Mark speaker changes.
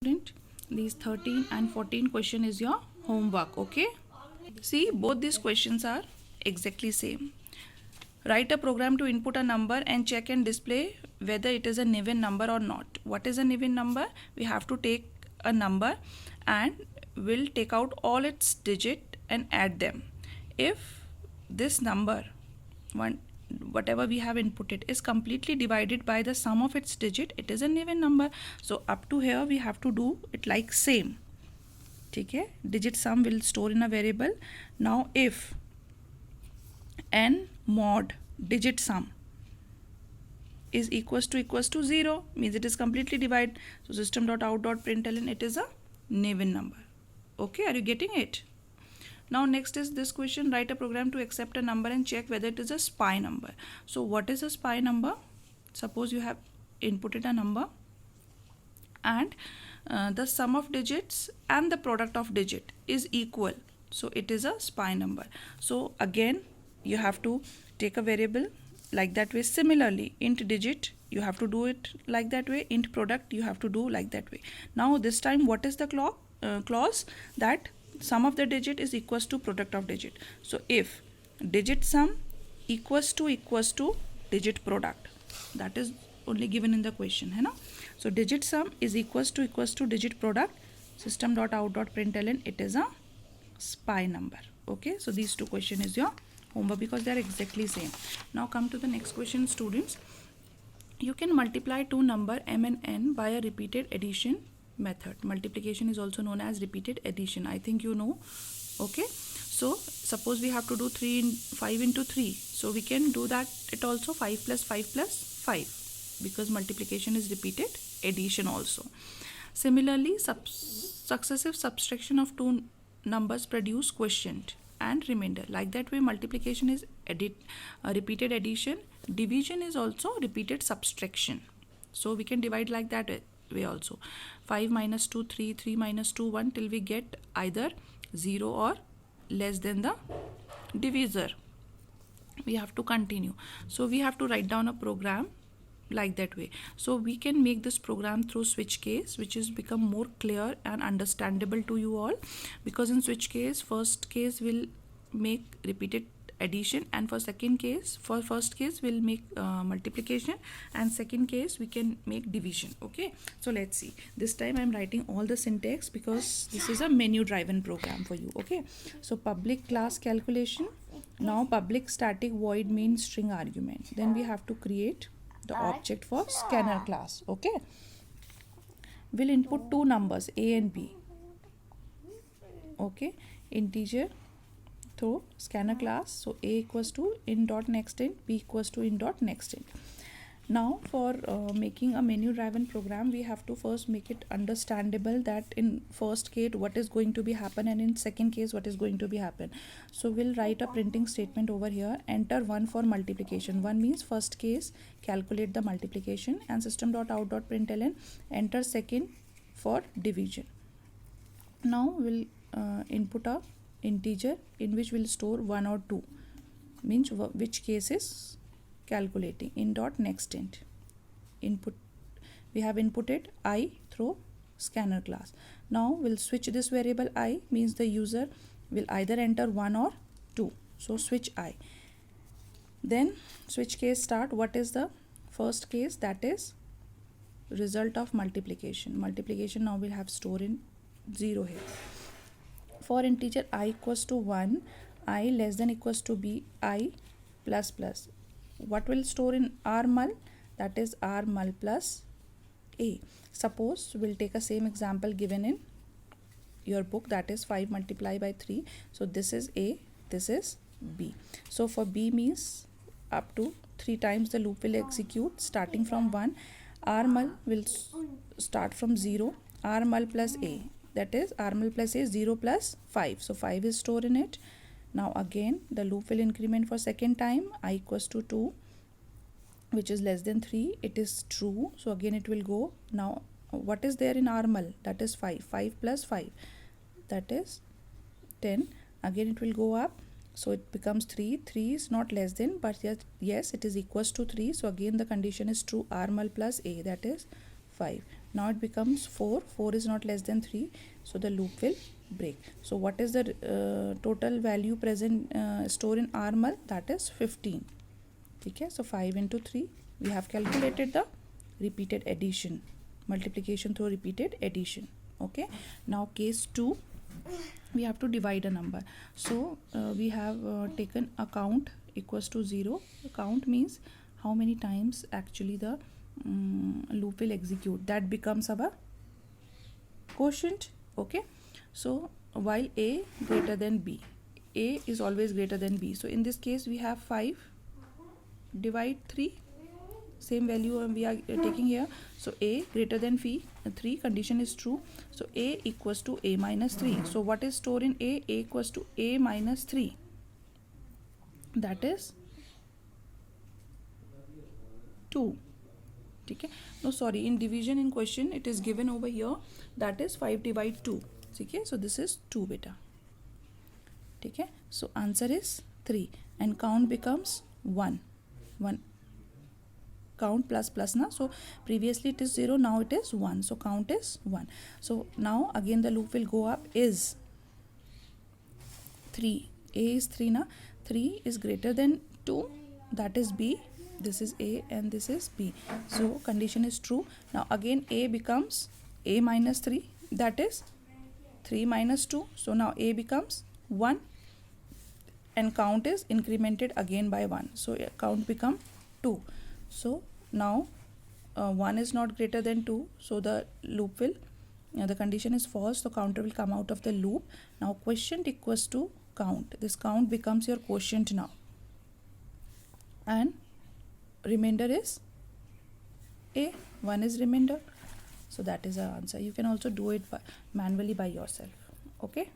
Speaker 1: student, these 13 and 14 question is your homework. Okay, see, both these questions are exactly same. Write a program to input a number and check and display whether it is an even number or not. What is an even number? We have to take a number and we'll take out all its digit and add them. If this number, whatever we have inputted, is completely divided by the sum of its digit, it is an even number. So up to here we have to do it like same. ठीक है, digit sum will store in a variable. Now if n mod digit sum is equals to 0, means it is completely divided. So system.out.println, it is a even number. Okay, are you getting it? Now next is this question, write a program to accept a number and check whether it is a SPI number. So what is a SPI number? Suppose you have inputted a number and the sum of digits and the product of digit is equal. So it is a SPI number. So again you have to take a variable like that way. Similarly, int digit you have to do it like that way, int product you have to do like that way. Now this time what is the clause? That sum of the digit is equals to product of digit. So if digit sum equals to digit product, that is only given in the question, है ना? So digit sum is equals to digit product, system.out.println, it is a SPI number. Okay, so these two question is your homework because they are exactly same. Now come to the next question, students. You can multiply two number m and n by a repeated addition method. Multiplication is also known as repeated addition, I think you know. Okay, so suppose we have to do 5 into 3, so we can do that it also 5 plus 5 plus 5, because multiplication is repeated addition also. Similarly, successive subtraction of two numbers produce quotient and remainder. Like that way multiplication is repeated addition, division is also repeated subtraction. So we can divide like that way also. 5 minus 2 3, 3 minus 2 1, till we get either 0 or less than the divisor. We have to continue. So we have to write down a program like that way. So we can make this program through switch case, which is become more clear and understandable to you all, because in switch case, first case will make repeated addition, and for first case we'll make multiplication, and second case we can make division. Okay, so let's see. This time I'm writing all the syntax because this is a menu driven program for you. Okay, so public class calculation. Now public static void main string argument. Then we have to create the object for scanner class. Okay, we'll input two numbers a and b. Okay, integer through scanner class. So a equals to in dot nextInt, b equals to in dot nextInt. Now for making a menu driven program, we have to first make it understandable that in first case what is going to be happen and in second case what is going to be happen. So we'll write a printing statement over here. Enter 1 for multiplication. 1 means first case calculate the multiplication, and system.out.println enter second for division. Now we'll input a integer in which we'll store 1 or 2, means which case is calculating. In dot nextInt, input, we have inputted I through scanner class. Now we'll switch this variable I, means the user will either enter 1 or 2. So switch I. Then switch case start. What is the first case? That is result of multiplication. Multiplication now we'll have store in 0 here. For integer I equals to 1, I less than equals to b, I plus plus. What will store in r mul? That is r mul plus a. Suppose we'll take a same example given in your book, that is 5 multiplied by 3. So this is a, this is b. So for b means up to 3 times the loop will execute starting from 1. R mul will start from 0, r mul plus a, that is r mul plus a 0 plus 5. So 5 is stored in it. Now again the loop will increment for second time. I equals to 2, which is less than 3, it is true. So again it will go. Now what is there in r mul? That is 5. 5 plus 5, that is 10. Again it will go up, so it becomes 3. 3 is not less than, but yes it is equals to 3. So again the condition is true. R mul plus a, that is 5. Now it becomes 4. 4 is not less than 3, so the loop will break. So what is the total value present stored in RMUL? That is 15. Okay, so 5 into 3, we have calculated the repeated addition, multiplication through repeated addition. Okay, now case 2, we have to divide a number. So we have taken a count equals to 0. Count means how many times actually the loop will execute. That becomes our quotient. Okay, so while a greater than b, a is always greater than b, so in this case we have 5 divide 3, same value we are taking here. So a greater than 3, condition is true, so a equals to a minus 3. So what is stored in a equals to a minus 3, that is 2. Okay, no sorry, in division in question it is given over here, that is 5 divide 2. Okay, so this is 2 beta. Okay, so answer is 3 and count becomes 1. Count plus plus na, so previously it is 0, now it is 1, so count is 1. So now again the loop will go up is 3. A is 3 na, 3 is greater than 2, that is b. This is a and this is b, so condition is true. Now again a becomes a minus 3, that is 3 minus 2, so now a becomes 1 and count is incremented again by 1, so count become 2. So now 1 is not greater than 2, so the loop will the condition is false, so counter will come out of the loop. Now quotient equals to count, this count becomes your quotient now, and remainder is a, 1 is remainder. So that is our answer. You can also do it manually by yourself. Okay.